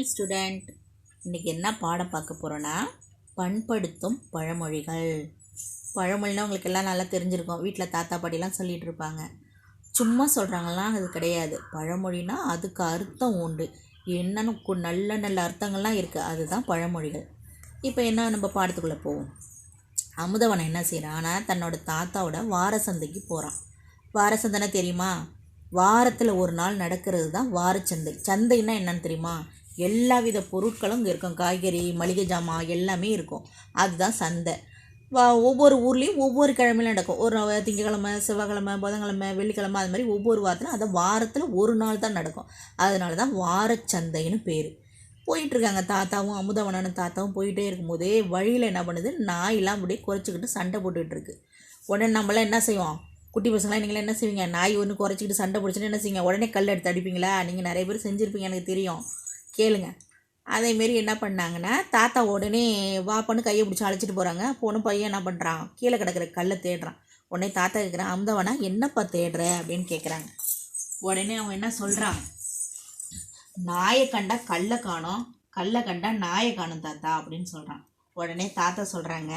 Student, இன்றைக்கி என்ன பாடம் பார்க்க போகிறோன்னா பண்படுத்தும் பழமொழிகள். பழமொழினா உங்களுக்கு எல்லாம் நல்லா தெரிஞ்சிருக்கும். வீட்டில் தாத்தா பாட்டிலாம் சொல்லிகிட்டு இருப்பாங்க. சும்மா சொல்கிறாங்கலாம் அது கிடையாது. பழமொழினா அதுக்கு அர்த்தம் உண்டு. என்னன்னு நல்ல நல்ல அர்த்தங்கள்லாம் இருக்குது. அதுதான் பழமொழிகள். இப்போ என்ன, நம்ம பாடத்துக்குள்ளே போவோம். அமுதவனை என்ன செய்கிறான்னா, தன்னோட தாத்தாவோட வார சந்தைக்கு போகிறான். வார சந்தைன்னா தெரியுமா? வாரத்தில் ஒரு நாள் நடக்கிறது தான் வாரச்சந்தை. சந்தைன்னா என்னன்னு தெரியுமா? எல்லா வித பொருட்களும் இங்கே இருக்கும். காய்கறி, மளிகை ஜாமான் எல்லாமே இருக்கும். அதுதான் சந்தை. ஒவ்வொரு ஊர்லேயும் ஒவ்வொரு கிழமையிலும் நடக்கும். ஒரு திங்கக்கிழமை, செவ்வாய்க்கிழமை, புதன்கிழமை, வெள்ளிக்கிழமை, அது மாதிரி ஒவ்வொரு வாரத்திலும், அதை வாரத்தில் ஒரு நாள் தான் நடக்கும். அதனால தான் வாரச்சந்தைன்னு பேர். போயிட்டுருக்காங்க தாத்தாவும் அமுதவனனும் தாத்தாவும் போயிட்டே இருக்கும்போதே வழியில் என்ன பண்ணுது, நாயெல்லாம் அப்படியே குறைச்சிக்கிட்டு சண்டை போட்டுட்ருக்கு. உடனே நம்மளாம் என்ன செய்வோம்? குட்டி பசங்களாம் நீங்களாம் என்ன செய்வீங்க? நாய் ஒன்று குறைச்சிக்கிட்டு சண்டை பிடிச்சின்னு என்ன செய்வீங்க? உடனே கல் எடுத்து அடிப்பீங்களா? நீங்கள் நிறைய பேர் செஞ்சுருப்பீங்க, எனக்கு தெரியும், கேளுங்க. அதேமாரி என்ன பண்ணாங்கன்னா, தாத்தா உடனே வாப்பன்னு கையை பிடிச்சி அழைச்சிட்டு போகிறாங்க. போன பையன் என்ன பண்ணுறான்? கீழே கிடக்கிற கல்லை தேடுறான். உடனே தாத்தா கேட்குறான், அமுதவனா என்னப்பா தேடுற அப்படின்னு கேட்குறாங்க. உடனே அவன் என்ன சொல்கிறான்? நாயை கண்டா கல்லை காணும், கல்லை கண்டா நாயை காணும் தாத்தா அப்படின்னு சொல்கிறான். உடனே தாத்தா சொல்கிறாங்க,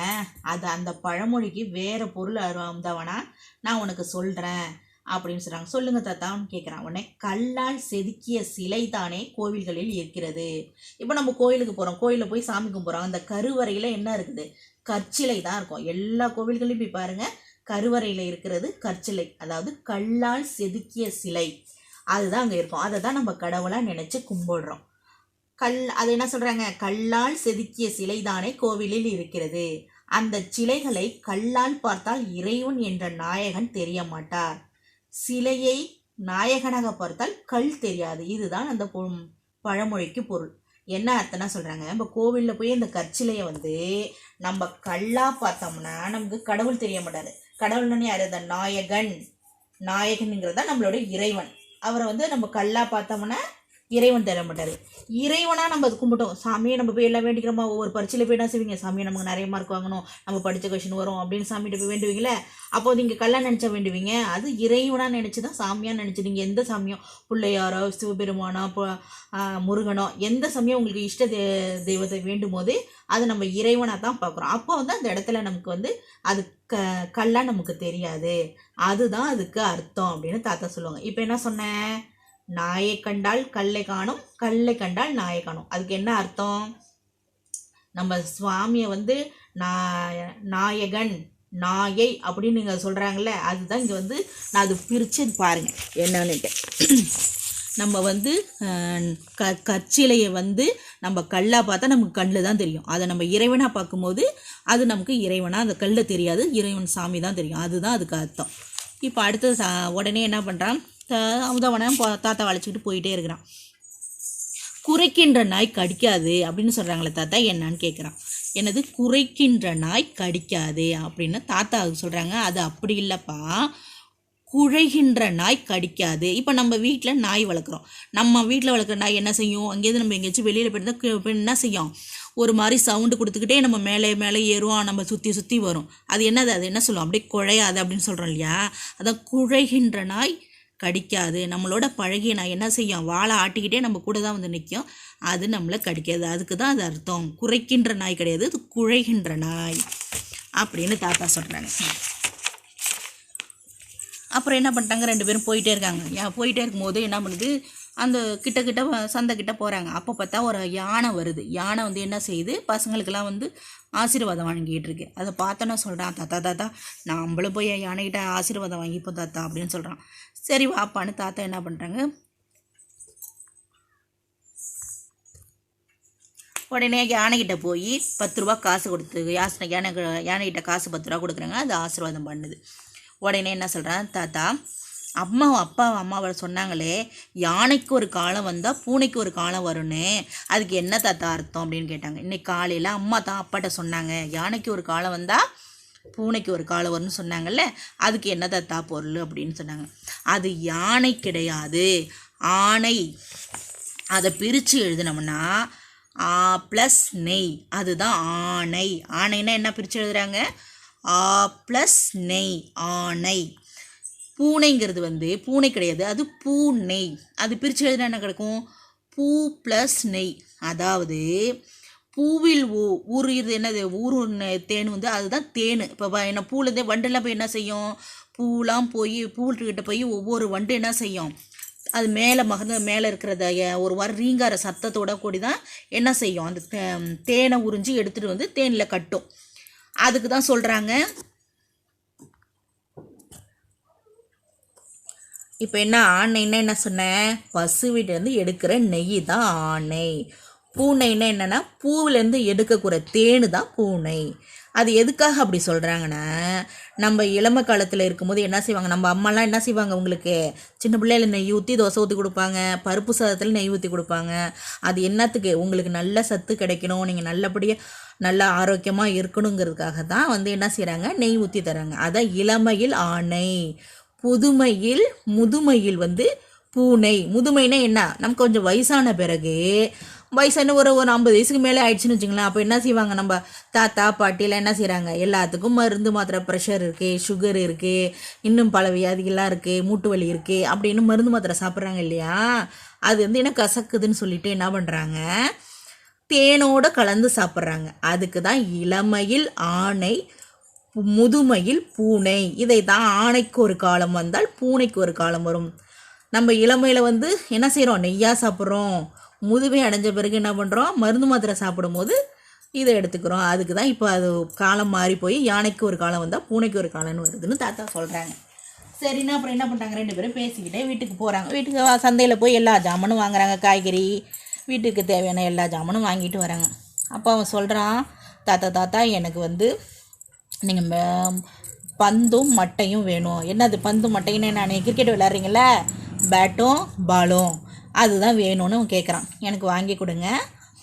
அது அந்த பழமொழிக்கு வேறு பொருள் அமுதவனா, நான் உனக்கு சொல்கிறேன் அப்படின்னு சொல்கிறாங்க. சொல்லுங்க தாத்தான்னு கேட்குறான். உடனே கல்லால் செதுக்கிய சிலை தானே கோவில்களில் இருக்கிறது. இப்போ நம்ம கோயிலுக்கு போகிறோம், கோயிலில் போய் சாமி கும்பிட்றோம். அந்த கருவறையில் என்ன இருக்குது? கற்சிலை தான் இருக்கும். எல்லா கோவில்களையும் போய் பாருங்கள், கருவறையில் இருக்கிறது கற்சிலை, அதாவது கல்லால் செதுக்கிய சிலை. அதுதான் அங்கே இருக்கும். அதை தான் நம்ம கடவுளாக நினச்சி கும்பிடுறோம். அது என்ன சொல்கிறாங்க? கல்லால் செதுக்கிய சிலை தானே கோவிலில் இருக்கிறது. அந்த சிலைகளை கல்லால் பார்த்தால் இறைவன் என்ற நாயகன் தெரிய மாட்டார். சிலையை நாயகனாக பார்த்தால் கல் தெரியாது. இதுதான் அந்த பழமொழிக்கு பொருள். என்ன அர்த்தம்னா சொல்கிறாங்க, இப்போ கோவிலில் போய் இந்த கற்சிலையை நம்ம கல்லாக பார்த்தோம்னா நமக்கு கடவுள் தெரிய மாட்டார். கடவுள்னு யார்? அந்த நாயகன்ங்கிறது தான் நம்மளோட இறைவன். அவரை நம்ம கல்லாக பார்த்தோம்னா இறைவன் தெரிய மாட்டார். இறைவனாக நம்ம அது கும்பிட்டோம், சாமியை நம்ம போய் எல்லாம் வேண்டிக்கிறோமா? ஒவ்வொரு பரீட்சையில் போய் என்ன செய்வீங்க? சாமியை நமக்கு நிறைய மார்க் வாங்கணும், நம்ம படித்த கொஷின் வரும் அப்படின்னு சாமிகிட்ட போய் வேண்டுவீங்களே. அப்போது நீங்கள் கல்லாக நினச்சா வேண்டுவீங்க. அது இறைவனாக நினச்சி தான் சாமியாக நினச்சி. நீங்கள் எந்த சாமியோ, பிள்ளையாரோ, சிவபெருமானோ, முருகனோ, எந்த சமயம் உங்களுக்கு இஷ்ட தெய்வத்தை வேண்டும் போது அது நம்ம இறைவனாக தான் பார்க்குறோம். அப்போ அந்த இடத்துல நமக்கு அது கல்லாக நமக்கு தெரியாது. அதுதான் அதுக்கு அர்த்தம் அப்படின்னு தாத்தா சொல்லுவாங்க. இப்போ என்ன சொன்னேன்? நாயை கண்டால் கல்லை காணும், கல்லை கண்டால் நாயை காணும். அதுக்கு என்ன அர்த்தம்? நம்ம சுவாமியை நாயகன், நாயை அப்படின்னு நீங்கள் சொல்கிறாங்கல்ல, அதுதான் இங்கே நான் அது பிரித்து பாருங்கள் என்னன்னுட்டு. நம்ம கற்சிலையை நம்ம கல்லாக பார்த்தா நமக்கு கல் தான் தெரியும். அதை நம்ம இறைவனாக பார்க்கும்போது அது நமக்கு இறைவனாக அந்த கல்லை தெரியாது, இறைவன் சாமி தான் தெரியும். அதுதான் அதுக்கு அர்த்தம். இப்போ அடுத்தது உடனே என்ன பண்ணுறான்? அமுதவனை தாத்தா வளைச்சிக்கிட்டு போயிட்டே இருக்கிறான். குறைக்கின்ற நாய் கடிக்காது அப்படின்னு சொல்கிறாங்களே தாத்தா, என்னன்னு கேட்குறான். என்னது குறைக்கின்ற நாய் கடிக்காது அப்படின்னு தாத்தா சொல்கிறாங்க. அது அப்படி இல்லைப்பா, குழைகின்ற நாய் கடிக்காது. இப்போ நம்ம வீட்டில் நாய் வளர்க்குறோம். நம்ம வீட்டில் வளர்க்குற நாய் என்ன செய்யும்? அங்கேருந்து நம்ம எங்கேயாச்சும் வெளியில் போயிருந்தால் என்ன செய்யும்? ஒரு மாதிரி சவுண்டு கொடுத்துக்கிட்டே நம்ம மேலே மேலே ஏறுவோம், நம்ம சுற்றி சுற்றி வரும். அது என்னது? அது என்ன சொல்லுவோம்? அப்படியே குழையாது அப்படின்னு சொல்கிறோம் இல்லையா? அதான் குழைகின்ற நாய் கடிக்காது. நம்மளோட பழகிய நாய் என்ன செய்யும்? வாழை ஆட்டிக்கிட்டே நம்ம கூட தான் நிற்கும். அது நம்மளை கடிக்காது. அதுக்கு தான் அது அர்த்தம். குறைக்கின்ற நாய் கிடையாது, அது குழைகின்ற நாய் அப்படின்னு தாத்தா சொல்கிறாங்க. அப்புறம் என்ன பண்ணிட்டாங்க? ரெண்டு பேரும் போயிட்டே இருக்காங்க. போயிட்டே இருக்கும்போது என்ன பண்ணுது, அந்த கிட்ட சந்தை கிட்ட போகிறாங்க. அப்போ பார்த்தா ஒரு யானை வருது. யானை என்ன செய்யுது? பசங்களுக்கெல்லாம் ஆசீர்வாதம் வாங்கிட்டு இருக்கு. அதை பார்த்தோன்னா சொல்கிறான், தாத்தா நம்மளும் போய் யானைகிட்ட ஆசீர்வாதம் வாங்கிப்போம் தாத்தா அப்படின்னு சொல்கிறான். சரி வாப்பான்னு தாத்தா என்ன பண்ணுறாங்க, உடனே யானைகிட்ட போய் 10 ரூபா காசு கொடுத்து யானைகிட்ட காசு 10 ரூபா கொடுக்குறாங்க. அது ஆசீர்வாதம் பண்ணுது. உடனே என்ன சொல்கிறான், தாத்தா அம்மாவை சொன்னாங்களே, யானைக்கு ஒரு காலம் வந்தால் பூனைக்கு ஒரு காலம் வரும்னு, அதுக்கு என்ன தாத்தா அர்த்தம் அப்படின்னு கேட்டாங்க. இன்னைக்கு காலையில் அம்மா தான் அப்பாட்ட சொன்னாங்க, யானைக்கு ஒரு காலம் வந்தால் பூனைக்கு ஒரு காலம் வரும்னு சொன்னாங்கல்ல, அதுக்கு என்ன தாத்தா பொருள் அப்படின்னு சொன்னாங்க. அது யானை கிடையாது, ஆணை. அதை பிரித்து எழுதினோம்னா ஆ ப்ளஸ் நெய், அதுதான் ஆணை. ஆணைன்னா என்ன பிரித்து எழுதுகிறாங்க? ஆ ப்ளஸ் நெய், ஆணை. பூனைங்கிறது வந்து பூனை கிடையாது, அது பூனை. அது பிரித்து எழுதினா என்ன கிடைக்கும்? பூ ப்ளஸ் நெய். அதாவது பூவில் ஊறுகிறது என்னது? தேன் வந்து அதுதான் தேன். இப்போ என்ன பூலேருந்தே வண்டெல்லாம் போய் என்ன செய்யும்? பூலாம் போய் பூக்கிட்ட போய் ஒவ்வொரு வண்டு என்ன செய்யும்? அது மேலே இருக்கிறத ஒரு வாரம் ரீங்கார சத்தத்தோட கூடி தான் என்ன செய்யும்? அந்த தேனை உறிஞ்சி எடுத்துகிட்டு வந்து தேனில் கட்டும். அதுக்கு தான் சொல்கிறாங்க. இப்போ என்ன ஆணைன்னா என்ன சொன்னேன்? பசுவிட்டேருந்து எடுக்கிற நெய் தான் ஆணை. பூனைன்னா என்னென்னா பூவிலேருந்து எடுக்கக்கூட தேனு தான் பூனை. அது எதுக்காக அப்படி சொல்கிறாங்கன்னா, நம்ம இளமை காலத்தில் இருக்கும்போது என்ன செய்வாங்க, நம்ம அம்மாலாம் என்ன செய்வாங்க, உங்களுக்கு சின்ன பிள்ளையில நெய் ஊற்றி தோசை ஊற்றி கொடுப்பாங்க, பருப்பு சாதத்தில் நெய் ஊற்றி கொடுப்பாங்க. அது என்னத்துக்கு? உங்களுக்கு நல்ல சத்து கிடைக்கணும், நீங்கள் நல்லபடியாக நல்லா ஆரோக்கியமாக இருக்கணுங்கிறதுக்காக தான் வந்து என்ன செய்கிறாங்க, நெய் ஊற்றி தராங்க. அதான் இளமையில் ஆணை, புதுமையில் முதுமையில் வந்து பூனை. முதுமைனா என்ன? நமக்கு கொஞ்சம் வயசான பிறகு வயசான ஒரு 50 வயசுக்கு மேலே ஆயிடுச்சுன்னு வச்சுங்களேன். அப்போ என்ன செய்வாங்க, நம்ம தாத்தா பாட்டிலாம் என்ன செய்கிறாங்க, எல்லாத்துக்கும் மருந்து மாத்திரை, ப்ரெஷர் இருக்குது, சுகர் இருக்குது, இன்னும் பல வியாதிகள்லாம் இருக்குது, மூட்டு வலி இருக்குது அப்படின்னு மருந்து மாத்திரை சாப்பிட்றாங்க இல்லையா? அது வந்து என்ன கசக்குதுன்னு சொல்லிட்டு என்ன பண்ணுறாங்க, தேனோடு கலந்து சாப்பிட்றாங்க. அதுக்கு தான் இளமையில் ஆணை, முதுமையில் பூனை. இதை தான் ஆணைக்கு ஒரு காலம் வந்தால் பூனைக்கு ஒரு காலம் வரும். நம்ம இளமையில் வந்து என்ன செய்கிறோம், நெய்யாக சாப்பிட்றோம். முதுமை அடைஞ்ச பிறகு என்ன பண்ணுறோம், மருந்து மாத்திரை சாப்பிடும்போது இதை எடுத்துக்கிறோம். அதுக்கு தான் இப்போ அது காலம் மாறி போய் யானைக்கு ஒரு காலம் வந்தால் பூனைக்கு ஒரு காலம்னு வருதுன்னு தாத்தா சொல்கிறாங்க. சரின்னா அப்புறம் என்ன பண்ணுறாங்க, 2 பேரும் பேசிக்கிட்டே வீட்டுக்கு போகிறாங்க. வீட்டுக்கு சந்தையில் போய் எல்லா ஜாமானும் வாங்குறாங்க, காய்கறி, வீட்டுக்கு தேவையான எல்லா ஜாமானும் வாங்கிட்டு வராங்க. அப்போ அவன் சொல்கிறான், தாத்தா எனக்கு வந்து நீங்கள் பந்தும் மட்டையும் வேணும். என்னது பந்தும் மட்டைன்னு? நான் கிரிக்கெட் விளையாடுறீங்கள, பேட்டும் பாலும் அதுதான் வேணும்னு அவன் கேட்குறான். எனக்கு வாங்கி கொடுங்க,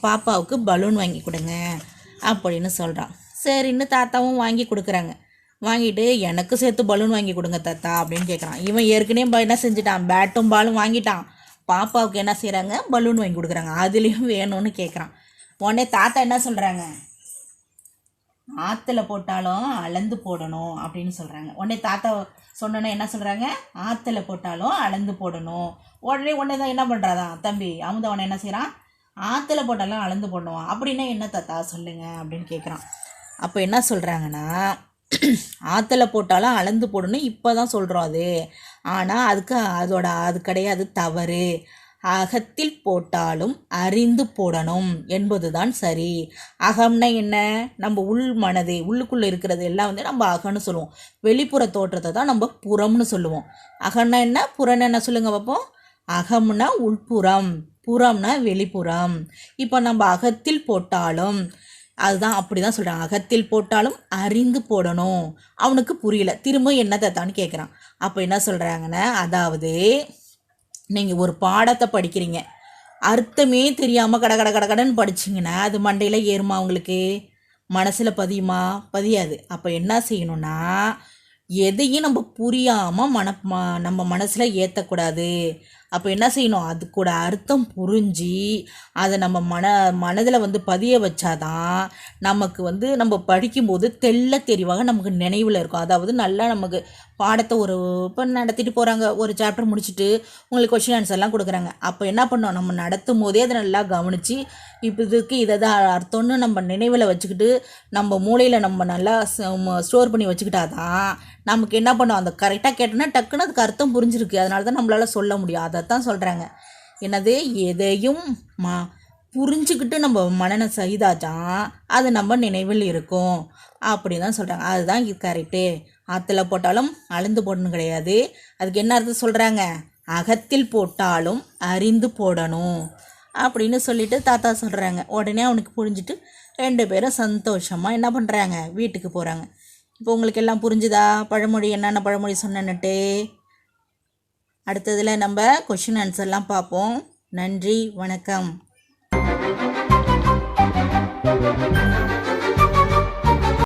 பாப்பாவுக்கு பலூன் வாங்கி கொடுங்க அப்படின்னு சொல்கிறான். சரின்னு தாத்தாவும் வாங்கி கொடுக்குறாங்க. வாங்கிட்டு எனக்கு சேர்த்து பலூன் வாங்கி கொடுங்க தாத்தா அப்படின்னு கேட்குறான். இவன் ஏற்கனவே என்ன செஞ்சுட்டான், பேட்டும் பாலும் வாங்கிட்டான். பாப்பாவுக்கு என்ன செய்கிறாங்க, பலூன் வாங்கி கொடுக்குறாங்க. அதுலேயும் வேணும்னு கேட்குறான். உடனே தாத்தா என்ன சொல்கிறாங்க, ஆற்றுல போட்டாலும் அளந்து போடணும் அப்படின்னு சொல்கிறாங்க. உடனே தாத்தா சொன்னோன்னே என்ன சொல்கிறாங்க, ஆற்றுல போட்டாலும் அளந்து போடணும். உடனே தான் என்ன பண்ணுறாதான் தம்பி அமுதவனை என்ன செய்கிறான், ஆற்றுல போட்டாலும் அளந்து போடணும் அப்படின்னா என்ன தாத்தா சொல்லுங்க அப்படின்னு கேட்குறான். அப்போ என்ன சொல்கிறாங்கன்னா, ஆற்றுல போட்டாலும் அளந்து போடணும் இப்போ தான் சொல்கிறோம் அது. ஆனால் அது கிடையாது, தவறு. அகத்தில் போட்டாலும் அறிந்து போடணும் என்பதுதான் சரி. அகம்னா என்ன, நம்ம மனது உள்ளுக்குள்ளே இருக்கிறது எல்லாம் வந்து நம்ம அகம்னு சொல்லுவோம். வெளிப்புற தோற்றத்தை தான் நம்ம புறம்னு சொல்லுவோம். அகம்னா என்ன, புறம்னா என்ன சொல்லுங்க பார்ப்போம். அகம்னா உள்புறம், புறம்னா வெளிப்புறம். இப்போ நம்ம அகத்தில் போட்டாலும் அதுதான் அப்படி தான் சொல்கிறாங்க. அகத்தில் போட்டாலும் அறிந்து போடணும். அவனுக்கு புரியல, திரும்ப என்ன தாத்தான்னு கேட்குறான். அப்போ என்ன சொல்கிறாங்கன்னா, அதாவது நீங்கள் ஒரு பாடத்தை படிக்கிறீங்க, அர்த்தமே தெரியாமல் கடன்னு படிச்சிங்கன்னா அது மண்டையில் ஏறுமா, உங்களுக்கு மனசில் பதியுமா? பதியாது. அப்போ என்ன செய்யணும்னா, எதையும் நம்ம புரியாமல் நம்ம மனசில் ஏற்றக்கூடாது. அப்போ என்ன செய்யணும், அது கூட அர்த்தம் புரிஞ்சு அதை நம்ம மனதில் வந்து பதிய வச்சாதான் நமக்கு வந்து நம்ம படிக்கும்போது தெள்ள தெளிவாக நமக்கு நினைவில் இருக்கும். அதாவது நல்லா நமக்கு பாடத்தை இப்போ நடத்திட்டு போகிறாங்க, ஒரு சாப்டர் முடிச்சுட்டு உங்களுக்கு கொஷின் ஆன்சர்லாம் கொடுக்குறாங்க. அப்போ என்ன பண்ணோம், நம்ம நடத்தும் போதே அதை நல்லா கவனித்து இப்போ இதுக்கு இதை தான் அர்த்தம்னு நம்ம நினைவில் வச்சுக்கிட்டு நம்ம மூளையில் நம்ம நல்லா ஸ்டோர் பண்ணி வச்சுக்கிட்டாதான் நமக்கு என்ன பண்ணோம், அந்த கரெக்டாக கேட்டோன்னா டக்குன்னு அதுக்கு அர்த்தம் புரிஞ்சிருக்கு. அதனால தான் நம்மளால் சொல்ல முடியும். அதைத்தான் சொல்கிறாங்க, என்னது எதையும் புரிஞ்சுக்கிட்டு நம்ம மனநம் செய்தாதான் அது நம்ம நினைவில் இருக்கும் அப்படி தான் சொல்கிறாங்க. அதுதான் இது கரெக்டு. ஆற்றுல போட்டாலும் அளந்து போடணும் கிடையாது. அதுக்கு என்ன அர்த்தம் சொல்கிறாங்க, அகத்தில் போட்டாலும் அறிந்து போடணும் அப்படின்னு சொல்லிட்டு தாத்தா சொல்கிறாங்க. உடனே அவனுக்கு புரிஞ்சுட்டு 2 பேரும் சந்தோஷமாக என்ன பண்ணுறாங்க, வீட்டுக்கு போகிறாங்க. இப்போ உங்களுக்கு எல்லாம் புரிஞ்சுதா, பழமொழி என்னென்ன பழமொழி சொன்னேன்னுட்டு? அடுத்ததில் நம்ம கொஷின் ஆன்சர்லாம் பார்ப்போம். நன்றி, வணக்கம்.